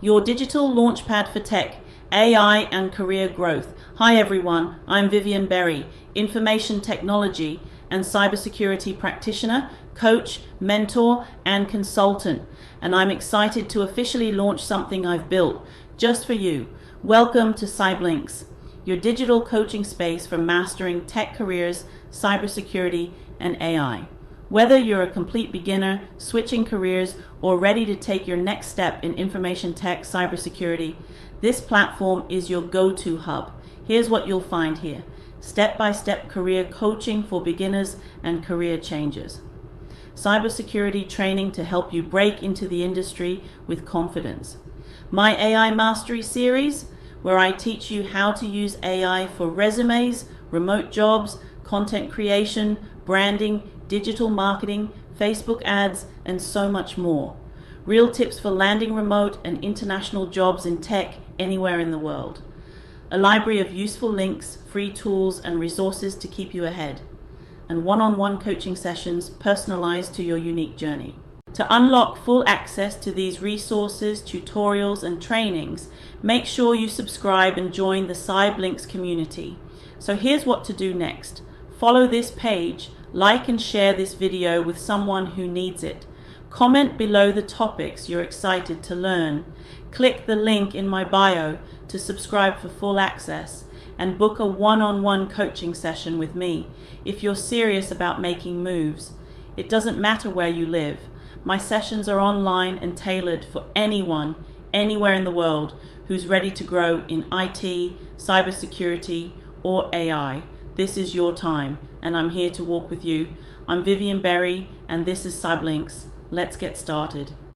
Your digital launchpad for tech, AI and career growth. Hi everyone, I'm Vivian Berry, information technology and cybersecurity practitioner, coach, mentor and consultant, and I'm excited to officially launch something I've built just for you. Welcome to CybLynx, your digital coaching space for mastering tech careers, cybersecurity and AI. Whether you're a complete beginner, switching careers, or ready to take your next step in information tech cybersecurity, this platform is your go-to hub. Here's what you'll find here. Step-by-step career coaching for beginners and career changers. Cybersecurity training to help you break into the industry with confidence. My AI Mastery series, where I teach you how to use AI for resumes, remote jobs, content creation, branding, digital marketing, Facebook ads, and so much more. Real tips for landing remote and international jobs in tech anywhere in the world. A library of useful links, free tools, and resources to keep you ahead. And one-on-one coaching sessions personalized to your unique journey. To unlock full access to these resources, tutorials, and trainings, make sure you subscribe and join the CybLynx community. So here's what to do next. Follow this page, like and share this video with someone who needs it. Comment below the topics you're excited to learn. Click the link in my bio to subscribe for full access and book a one-on-one coaching session with me if you're serious about making moves. It doesn't matter where you live. My sessions are online and tailored for anyone, anywhere in the world who's ready to grow in IT, cybersecurity, or AI. This is your time, and I'm here to walk with you. I'm Vivian Berry, and this is CybLynx. Let's get started.